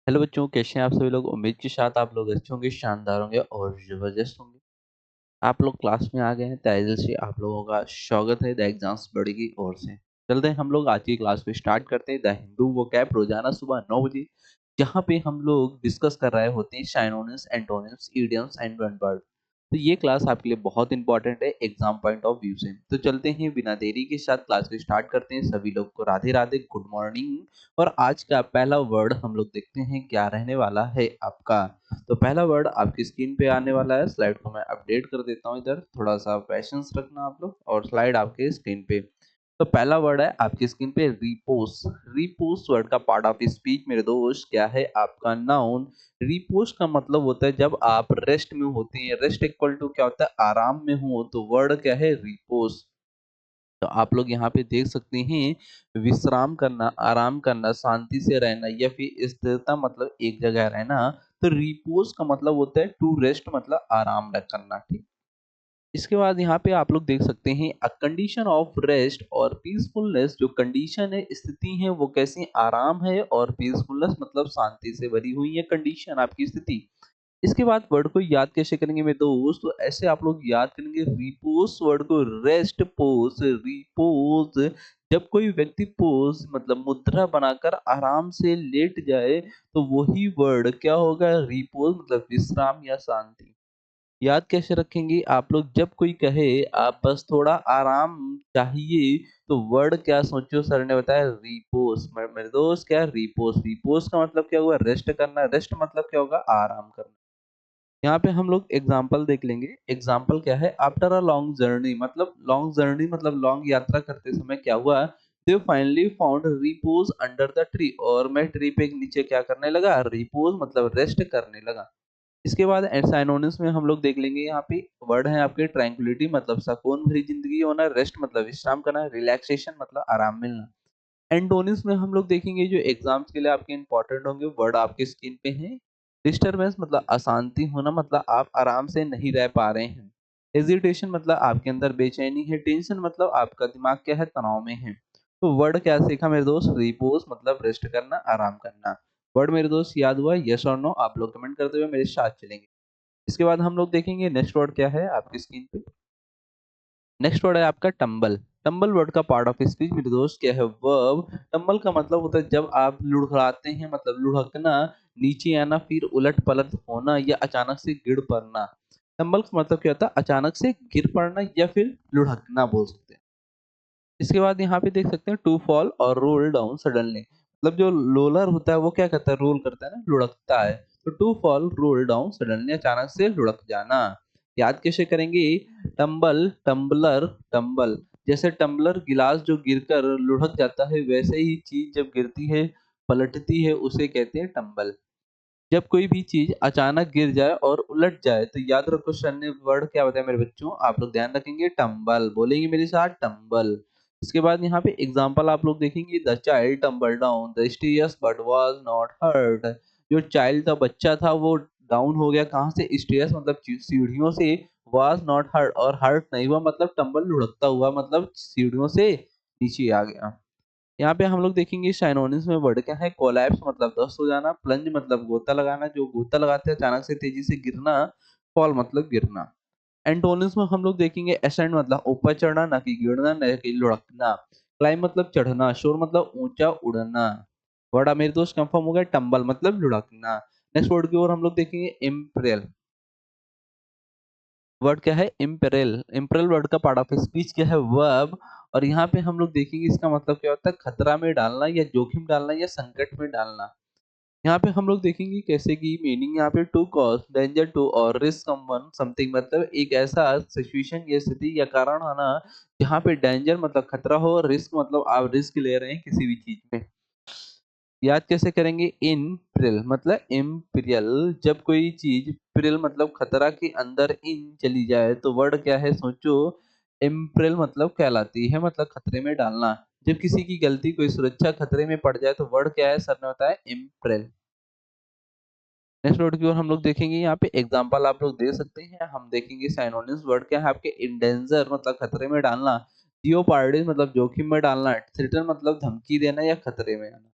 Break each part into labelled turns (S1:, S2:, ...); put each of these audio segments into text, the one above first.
S1: Hello बच्चों, कैसे हैं आप सभी लोग। उम्मीद के साथ आप लोग अच्छे होंगे, शानदार होंगे और ज़बरदस्त होंगे। आप लोग क्लास में आ गए हैं, तहे दिल से आप लोगों का स्वागत है द एग्जाम्स बड़ी की ओर से। चलते हैं हम लोग आज की क्लास को स्टार्ट करते हैं। द हिंदू वोकैब रोजाना सुबह 9 बजे, जहाँ पे हम लोग डिस्कस कर रहे होते हैं synonyms, antonyms, idioms and one word. तो ये क्लास आपके लिए बहुत इंपॉर्टेंट है एग्जाम पॉइंट ऑफ व्यू से। तो चलते हैं बिना देरी के साथ क्लास को स्टार्ट करते हैं। सभी लोग को राधे राधे, गुड मॉर्निंग। और आज का पहला वर्ड हम लोग देखते हैं क्या रहने वाला है आपका। तो पहला वर्ड आपकी स्क्रीन पे आने वाला है। स्लाइड को मैं अपडेट कर देता हूँ, इधर थोड़ा सा पेशेंस रखना आप लोग, और स्लाइड आपके स्क्रीन पे। तो पहला वर्ड है आपकी स्क्रीन पे रिपोज। रिपोज वर्ड का पार्ट ऑफ स्पीच मेरे दोस्त क्या है आपका नाउन। रिपोज का मतलब होता है जब आप रेस्ट में होते हैं। रेस्ट इक्वल टू क्या होता है, आराम में हो, तो वर्ड क्या है, रिपोज। तो आप लोग यहाँ पे देख सकते हैं विश्राम करना, आराम करना, शांति से रहना या फिर स्थिरता मतलब एक जगह रहना। तो रिपोज का मतलब होता है टू रेस्ट, मतलब आराम करना। ठीक। इसके बाद यहाँ पे आप लोग देख सकते हैं अ कंडीशन ऑफ रेस्ट और पीसफुलनेस। जो कंडीशन है, स्थिति है, वो कैसी, आराम है, और पीसफुलनेस मतलब शांति से भरी हुई है कंडीशन, आपकी स्थिति। इसके बाद वर्ड को याद कैसे करेंगे मेरे दोस्त, तो ऐसे आप लोग याद करेंगे रिपोज वर्ड को। Rest pose, repose. जब कोई व्यक्ति पोज मतलब मुद्रा बनाकर आराम से लेट जाए, तो वही वर्ड क्या होगा, रिपोज मतलब विश्राम या शांति। याद कैसे रखेंगे आप लोग, जब कोई कहे आप बस थोड़ा आराम चाहिए, तो वर्ड क्या सोचो, सर ने बताया रिपोज। मेरे दोस्त क्या, रिपोज। रिपोज का मतलब क्या हुआ, रेस्ट करना। रेस्ट मतलब क्या होगा, आराम करना। यहाँ पे हम लोग एग्जाम्पल देख लेंगे। एग्जाम्पल क्या है, आफ्टर अ लॉन्ग जर्नी, मतलब लॉन्ग जर्नी मतलब लॉन्ग यात्रा करते समय क्या हुआ, they finally found repose under the tree. और मैं ट्री पे नीचे क्या करने लगा, रिपोज मतलब रेस्ट करने लगा। इसके बाद साइनोनिम्स में हम लोग देख लेंगे। यहाँ पे वर्ड है आपके ट्रैंक्विलिटी मतलब सुकून भरी जिंदगी होना, रेस्ट मतलब विश्राम करना, रिलैक्सेशन मतलब आराम मिलना। एंटोनिम्स में हम लोग देखेंगे जो एग्जाम्स के लिए आपके इंपॉर्टेंट होंगे, वर्ड आपके स्क्रीन पे हैं। डिस्टरबेंस मतलब अशांति होना, मतलब आप आराम से नहीं रह पा रहे हैं। हेजिटेशन मतलब आपके अंदर बेचैनी है। टेंशन मतलब आपका दिमाग क्या है, तनाव में है। तो वर्ड क्या सीखा मेरे दोस्त, रिपोज मतलब रेस्ट करना, आराम करना। वर्ड मेरे दोस्त याद हुआ, यस और नो, आप लोग कमेंट करते हुए मेरे साथ चलेंगे। इसके बाद हम लोग देखेंगे नेक्स्ट वर्ड क्या है आपकी स्क्रीन पे। नेक्स्ट वर्ड है आपका टंबल। टंबल वर्ड का पार्ट ऑफ स्पीच मेरे दोस्त क्या है, वर्ब। टंबल का मतलब होता है जब आप लुढ़काते हैं, मतलब लुढ़कना, नीचे आना, फिर उलट पलट होना या अचानक से गिर पड़ना। टंबल का मतलब क्या होता है, अचानक से गिर पड़ना या फिर लुढ़कना बोल सकते हैं। इसके बाद यहाँ पे देख सकते हैं टू फॉल और रोल डाउन सडनली। मतलब जो रोलर होता है वो क्या करता है, रोल करता है ना, लुढ़कता है। तो to fall roll down suddenly, अचानक से लुढ़क जाना। याद कैसे करेंगे, टंबल, टम्बलर, टंबल। जैसे टम्बलर गिलास जो गिरकर लुढ़क जाता है, वैसे ही चीज जब गिरती है, पलटती है, उसे कहते हैं टंबल। जब कोई भी चीज अचानक गिर जाए और उलट जाए, तो याद रखो सर ने वर्ड क्या बताया मेरे बच्चों, आप लोग ध्यान रखेंगे, टंबल बोलेंगे मेरे साथ, टंबल। इसके बाद यहाँ पे एग्जांपल आप लोग देखेंगे, the child tumble down the stairs but was not hurt. जो चाइल्ड था, बच्चा था, वो डाउन हो गया कहाँ से, स्टेयर्स मतलब सीढ़ियों से, वाज नॉट हर्ट और हर्ट नहीं हुआ, मतलब टंबल लुढ़कता हुआ, मतलब सीढ़ियों से नीचे आ गया। यहाँ पे हम लोग देखेंगे साइनोनिम्स में वर्ड क्या है, कोलैप्स मतलब ध्वस्त हो जाना, प्लंज मतलब गोता लगाना, जो गोता लगाते हैं अचानक से तेजी से गिरना, फॉल मतलब गिरना। एंटोनिम्स में हम लोग देखेंगे एसेंड मतलब ऊपर चढ़ना, ना कि गिरना, ना कि लुढ़कना। क्लाइम मतलब चढ़ना, शोर मतलब ऊंचा उड़ना। वर्ड मेरे दोस्त कंफर्म हो गया, टंबल मतलब लुढ़कना। नेक्स्ट वर्ड की ओर हम लोग देखेंगे इम्पेरियल। वर्ड क्या है, इम्पेरियल। इम्पेरियल वर्ड का पार्ट ऑफ स्पीच क्या है, वर्ब। और यहाँ पे हम लोग देखेंगे इसका मतलब क्या होता है, खतरा में डालना या जोखिम डालना या संकट में डालना। यहाँ पे हम लोग देखेंगे कैसे की मीनिंग, यहाँ पे टू कॉज डेंजर टू और रिस्क समवन समथिंग, मतलब एक ऐसा सिचुएशन या स्थिति या कारण होना जहाँ पे डेंजर मतलब खतरा हो, और रिस्क मतलब आप रिस्क ले रहे हैं किसी भी चीज में। याद कैसे करेंगे, इन प्रिल मतलब इम्पीरियल। जब कोई चीज प्रिल मतलब खतरा के अंदर इन चली जाए, तो वर्ड क्या है सोचो, इम्प्रिल मतलब कहलाती है, मतलब खतरे में डालना। जब किसी की गलती, कोई सुरक्षा खतरे में पड़ जाए, तो वर्ड क्या है, सर ने बताया इम्प्रिल। नेक्स्ट वर्ड की ओर हम लोग देखेंगे, यहाँ पे एग्जांपल आप लोग दे सकते हैं। हम देखेंगे साइनोनिम्स वर्ड क्या है आपके, इंडेंजर मतलब खतरे में डालना, जियोपार्डी मतलब जोखिम में डालना, थ्रेटन मतलब धमकी देना या खतरे में आना।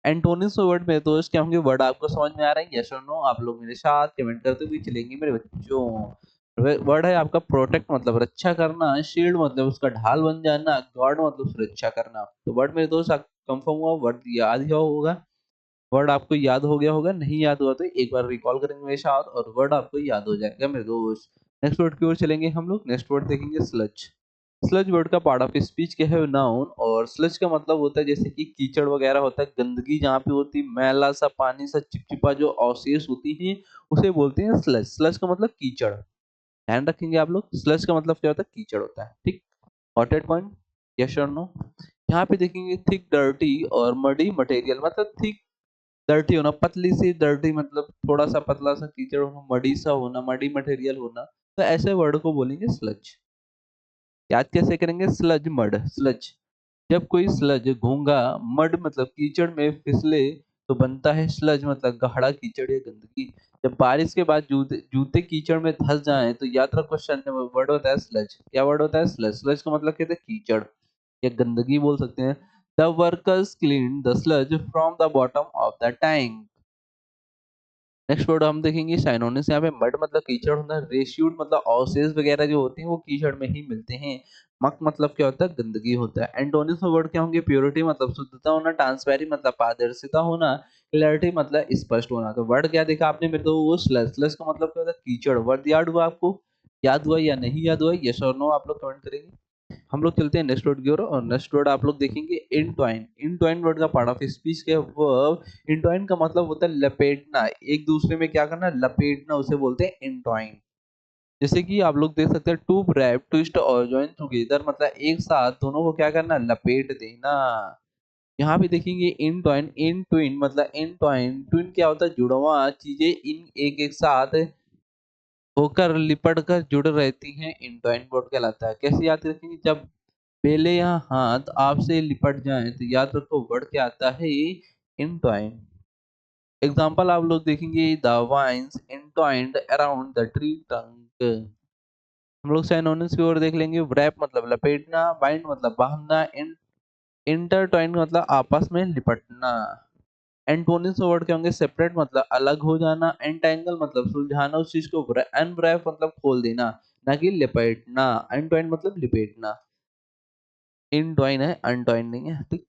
S1: एंटोनिम्स वर्ड में दोस्त क्या होंगे, वर्ड आपको समझ में आ रहा है, यस और नो? आप लोग मेरे साथ कमेंट करते हुए चलेंगे मेरे बच्चों। वर्ड है आपका प्रोटेक्ट, मतलब रक्षा करना, शील्ड मतलब उसका ढाल बन जाना, गार्ड मतलब सुरक्षा करना। तो वर्ड मेरे दोस्त कंफर्म हुआ, वर्ड याद ही होगा। वर्ड आपको याद हो गया होगा, नहीं याद हुआ तो एक बार रिकॉल करेंगे मेरे साथ और वर्ड आपको याद हो जाएगा मेरे दोस्त। नेक्स्ट वर्ड की ओर चलेंगे हम लोग। नेक्स्ट वर्ड देखेंगे स्लज। स्लज वर्ड का पार्ट ऑफ स्पीच क्या है, नाउन। और स्लज का मतलब होता है जैसे कि कीचड़ वगैरह होता है, गंदगी जहाँ पे होती है, मैला सा पानी सा चिपचिपा जो अवशेष होती है, उसे बोलते हैं स्लज। स्लज का मतलब कीचड़। ध्यान रखेंगे आप लोग, स्लज का मतलब क्या होता है, कीचड़ होता है। ठीक, हॉटेड पॉइंट, यस और नो? यहाँ पे देखेंगे थिक डर्टी और मडी मटेरियल, मतलब थिक डर्टी होना, पतली सी डर्टी मतलब थोड़ा सा पतला सा कीचड़ होना, मडी सा होना, मडी मटेरियल होना, तो ऐसे वर्ड को बोलेंगे स्लज। याद कैसे करेंगे, स्लज मड। स्लज, जब कोई स्लज घोंगा, मड मतलब कीचड़ में फिसले तो बनता है स्लज, मतलब गाढ़ा कीचड़ या गंदगी। जब बारिश के बाद जूते जूते कीचड़ में धंस जाएं तो याद रखो क्वेश्चन वर्ड होता है स्लज। क्या वर्ड होता है, स्लज। स्लज का मतलब कहते हैं कीचड़ या गंदगी बोल सकते हैं। The workers clean the sludge from the bottom of the tank. Next word हम देखेंगे साइनोनिम्स। यहाँ पे मड मतलब कीचड़ होता है, रेस्यूड मतलब अवशेष वगैरह जो होते हैं वो कीचड़ में ही मिलते हैं। मक मतलब क्या होता है, गंदगी होता है। एंटोनिम्स में वर्ड क्या होंगे, प्योरिटी मतलब शुद्धता होना, ट्रांसपेरेंट मतलब पारदर्शिता होना, क्लैरिटी मतलब स्पष्ट होना। तो वर्ड क्या देखा आपने मेरे, तो वो स्लज। स्लज का मतलब क्या होता है, कीचड़। वर्ड याद हुआ आपको, याद हुआ या नहीं याद हुआ, यस और नो आप लोग कमेंट करेंगे। हम लोग चलते हैं नेक्स्ट वर्ड की ओर। और नेक्स्ट वर्ड आप लोग देखेंगे इंट्वाइन। इंट्वाइन वर्ड का पार्ट ऑफ स्पीच के वर्ब। इंट्वाइन का मतलब होता है लपेटना, एक दूसरे में क्या करना, लपेटना, उसे बोलते हैं इंट्वाइन। जैसे कि आप लोग देख सकते हैं, टू रैप, ट्विस्ट और जॉइन टुगेदर, मतलब एक साथ दोनों को क्या करना, लपेट देना। यहाँ पे देखेंगे इन ट्वाइन, इन ट्विन मतलब इन ट्वाइन। ट्विन क्या होता है, जुड़वा चीजें इन एक एक साथ होकर लिपट कर जुड़ रहती हैं, इंट्वाइन वर्ड कहलाता है। कैसे याद रखेंगे, जब बेले या हाथ आपसे लिपट जाएं तो याद रखो वर्ड क्या आता है, इंट्वाइन। एग्जाम्पल आप लोग देखेंगे, the vines entwined around the tree trunk. हम लोग सिनोनिम्स की ओर देख लेंगे। रैप मतलब लपेटना, बाइंड मतलब बांधना, इंटरट्वाइंड मतलब आपस में लिपटना। एंटोनिम्स वर्ड क्या होंगे, सेपरेट मतलब अलग हो जाना, एंटेंगल मतलब सुलझाना उस चीज को, अनरैप मतलब खोल देना, ना कि लपेटना। एंटवाइन मतलब लिपेटना, इनट्वाइन है, अनट्वाइन नहीं है। ठीक,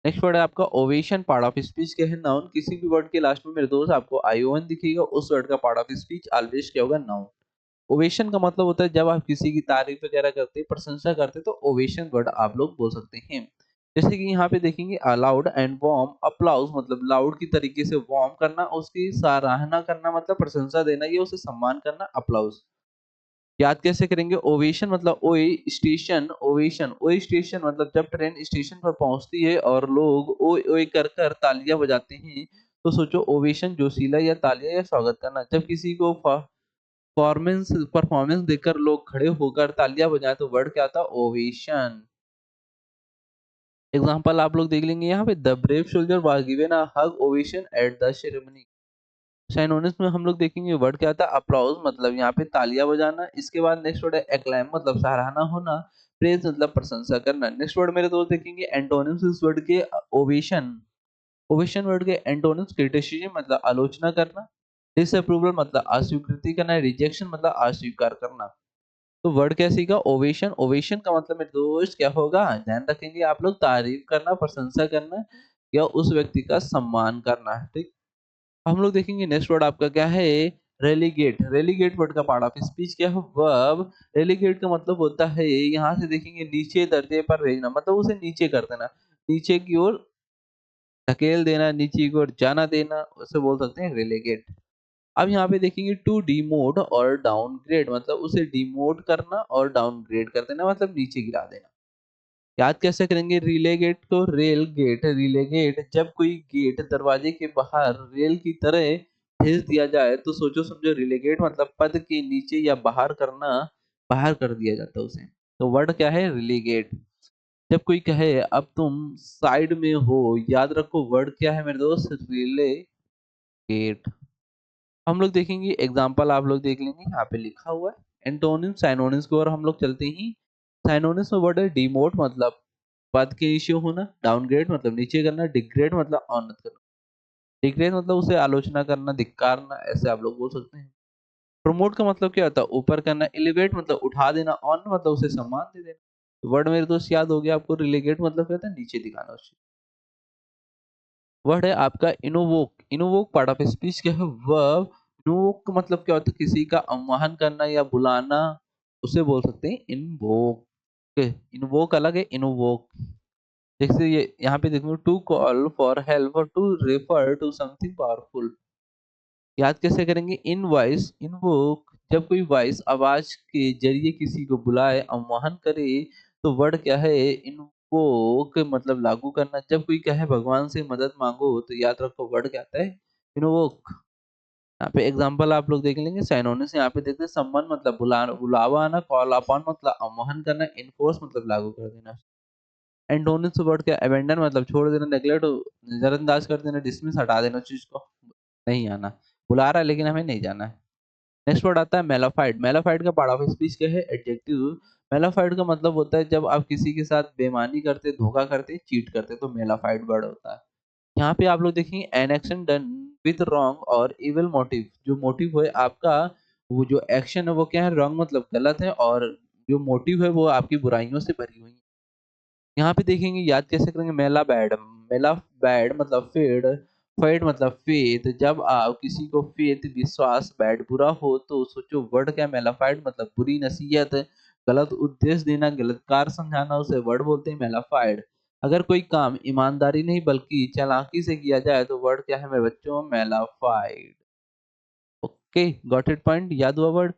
S1: नेक्स्ट वर्ड है आपका ओवेशन। पार्ट ऑफ स्पीच के है नाउन। किसी भी वर्ड के लास्ट में मेरे दोस्त आपको आईओएन दिखेगा, उस वर्ड का पार्ट ऑफ स्पीच ऑलवेज क्या होगा, नाउन। ओवेशन का मतलब होता है जब आप किसी की तारीफ वगैरह करते हैं, प्रशंसा करते हैं, तो ओवेशन वर्ड आप लोग बोल सकते हैं। जैसे कि यहाँ पे देखेंगे, अलाउड एंड वार्म अप्लाउज, मतलब लाउड की तरीके से वार्म करना, उसकी सराहना करना मतलब प्रशंसा देना, ये उसे सम्मान करना, अप्लाउज। याद कैसे करेंगे, ओवेशन मतलब ओए स्टेशन, ओवेशन ओए स्टेशन मतलब जब ट्रेन स्टेशन पर पहुंचती है और लोग ओए ओए कर कर तालियां बजाते हैं, तो सोचो ओवेशन जोशीला या तालियां या स्वागत करना। जब किसी को परफॉर्मेंस परफॉर्मेंस देखकर लोग खड़े होकर तालियां बजाएं तो वर्ड क्या था, ओवेशन। एग्जाम्पल आप लोग देख लेंगे, यहाँ पे the brave soldier was given a hug ovation at the ceremony. Synonyms में हम लोग देखेंगे वर्ड क्या था, अप्लॉज मतलब यहाँ पे तालियां बजाना। इसके बाद नेक्स्ट वर्ड है एक्लैम मतलब सराहना होना, प्रेज मतलब प्रशंसा करना। नेक्स्ट वर्ड मेरे दोस्त देखेंगे एंटोनिम्स इस वर्ड के, ओवेशन। ओवेशन वर्ड के एंटोनिम्स क्रिटिसिज्म मतलब आलोचना करना, डिसअप्रूवल मतलब अस्वीकृति करना, रिजेक्शन मतलब अस्वीकार करना। तो वर्ड क्या सीखा, ओवेशन। ओवेशन का मतलब मेरे दोस्त क्या होगा, ध्यान रखेंगे आप लोग, तारीफ करना, प्रशंसा करना या उस व्यक्ति का सम्मान करना। ठीक, हम लोग देखेंगे नेक्स्ट वर्ड आपका क्या है, रेलीगेट। रेलीगेट वर्ड का पार्ट ऑफ स्पीच क्या है, वर्ब। रेलीगेट का मतलब होता है, यहाँ से देखेंगे नीचे दर्जे पर भेजना, मतलब उसे नीचे कर देना, नीचे की ओर धकेल देना, नीचे की ओर जाना देना, उसे बोल सकते हैं रेलीगेट। अब यहाँ पे देखेंगे टू डीमोट और डाउनग्रेड, मतलब उसे डीमोट करना और डाउनग्रेड कर देना, मतलब नीचे गिरा देना। याद कैसे करेंगे, रिलेगेट को रेल गेट। रिलेगेट, जब कोई गेट दरवाजे के बाहर रेल की तरह भेज दिया जाए तो सोचो समझो, रिलेगेट मतलब पद के नीचे या बाहर करना, बाहर कर दिया जाता है उसे। तो वर्ड क्या है, रिलेगेट। जब कोई कहे अब तुम साइड में हो, याद रखो वर्ड क्या है मेरे दोस्त, रिलेगेट। हम लोग देखेंगे एग्जाम्पल आप लोग देख लेंगे, यहाँ पे लिखा हुआ है। एंटोनिम साइनोनिम्स की ओर हम लोग चलते ही। साइनोनिम्स में वर्ड है डिमोट मतलब पद के नीचे होना, डाउनग्रेड मतलब नीचे करना, डिग्रेड मतलब अवनत करना। डिग्रेड मतलब उसे आलोचना करना, धिक्कारना, ऐसे आप लोग बोल सकते हैं। प्रमोट का मतलब क्या होता है? ऊपर करना। एलिवेट मतलब उठा देना। ऑनर मतलब उसे सम्मान दे देना। वर्ड मेरे दोस्त याद हो गया आपको। रिलेगेट मतलब क्या होता है? नीचे दिखाना उसे। वर्ड है आपका इनोवोक। इनोवोक पार्ट ऑफ स्पीच क्या है? वर्ब। इनोवोक का मतलब क्या होता है? किसी का आह्वान करना या बुलाना, उसे बोल सकते हैं इनवोक। इनवोक अलग है, इनोवोक। जैसे ये यहाँ पे देखो, टू कॉल फॉर हेल्प और to refer to something powerful. याद कैसे करेंगे? इन वॉइस इनवोक, जब कोई वॉइस आवाज के जरिए किसी को बुलाए, आह्वान करे, तो वर्ड क्या है? इनवोक मतलब लागू करना। जब कोई कहे भगवान से मदद मांगो, तो याद रखो वर्ड क्या आता है? इनवोक। यहाँ पे एग्जांपल आप लोग देख लेंगे। साइनोनिम्स यहाँ पे देखते हैं। सम्मन मतलब बुलावा आना, कॉल अपॉन मतलब आह्वान करना, इनफोर्स मतलब लागू कर देना। एंटोनिम्स वर्ड क्या? अबेंडन मतलब छोड़ देना, नेग्लेक्ट नजरअंदाज कर देना, डिसमिस हटा देना चीज को, नहीं आना। बुला रहा है लेकिन हमें नहीं जाना है। नेक्स्ट वर्ड आता है मेलाफाइड। मेलाफाइड का पार्ट ऑफ स्पीच क्या है? एडजेक्टिव। मेलाफाइड का मतलब होता है जब आप किसी के साथ बेईमानी करते, धोखा करते, चीट करते, तो मेलाफाइड वर्ड होता है। यहाँ पे आप लोग देखेंगे an action done with wrong और इविल मोटिव। जो मोटिव है आपका, वो जो एक्शन है वो क्या है? रॉन्ग मतलब गलत है, और जो मोटिव है वो आपकी बुराइयों से भरी हुई है। यहाँ पे देखेंगे, याद कैसे करेंगे? मेला बैड। मेला बैड मतलब फेड। फेड मतलब फेथ। जब आप किसी को फेथ विश्वास बैड बुरा हो, तो सोचो वर्ड क्या? मेलाफाइड मतलब बुरी नसीहत, गलत उद्देश्य देना, गलत कार्य समझाना, उसे वर्ड बोलते हैं मेलाफाइड। अगर कोई काम ईमानदारी नहीं बल्कि चालाकी से किया जाए, तो वर्ड क्या है मेरे बच्चों? Malafide. Okay, got it point? याद हुआ वर्ड?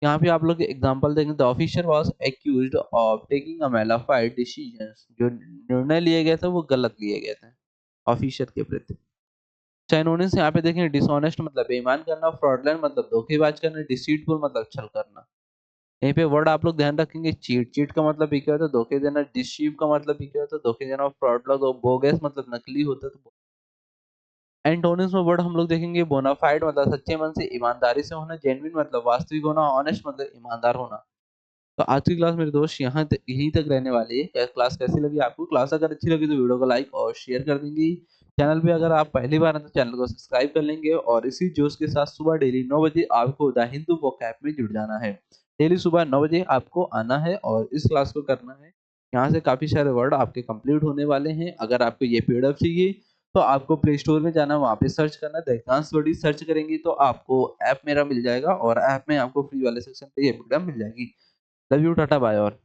S1: यहाँ पे आप लोग एग्जांपल देंगे। The officer was accused of taking a malafide decisions. जो निर्णय लिए गए थे वो गलत लिए गए थे ऑफिसर के प्रति। सिनोनिम्स यहाँ पे देखें। डिसऑनेस्ट मतलब बेईमान करना, फ्रॉडलेंट मतलब धोखेबाज करना, डिसीटफुल मतलब छल करना। यहीं पे वर्ड आप लोग ध्यान रखेंगे। चीट। चीट का मतलब भी क्या होता है? धोखे देना। डिसीव का मतलब भी क्या होता है? धोखे देना। फ्रॉड मतलब बोगस मतलब नकली होता है। तो एंटोनिम्स में वर्ड हम लोग देखेंगे। बोनाफाइड मतलब सच्चे मन से, ईमानदारी से होना। जेन्युइन मतलब वास्तविक होना। ऑनेस्ट मतलब ईमानदार होना। तो आज की क्लास मेरे दोस्त यहीं तक रहने वाली है। क्लास कैसी लगी आपको? क्लास अगर अच्छी लगी तो वीडियो को लाइक और शेयर कर देंगे। चैनल पे अगर आप पहली बार हैं तो चैनल को सब्सक्राइब कर लेंगे, और इसी जोश के साथ सुबह डेली 9 बजे आपको द हिंदू वोकैब में जुड़ जाना है। डेली सुबह 9 बजे आपको आना है और इस क्लास को करना है। यहाँ से काफी सारे वर्ड आपके कंप्लीट होने वाले हैं। अगर आपको ये पीडीएफ चाहिए तो आपको प्ले स्टोर में जाना, वहाँ पे सर्च करना, द एडवांस वर्डी सर्च करेंगे तो आपको ऐप मेरा मिल जाएगा, और ऐप में आपको फ्री वाले सेक्शन पे ये पीडीएफ मिल जाएगी। Love you, tata, bye. और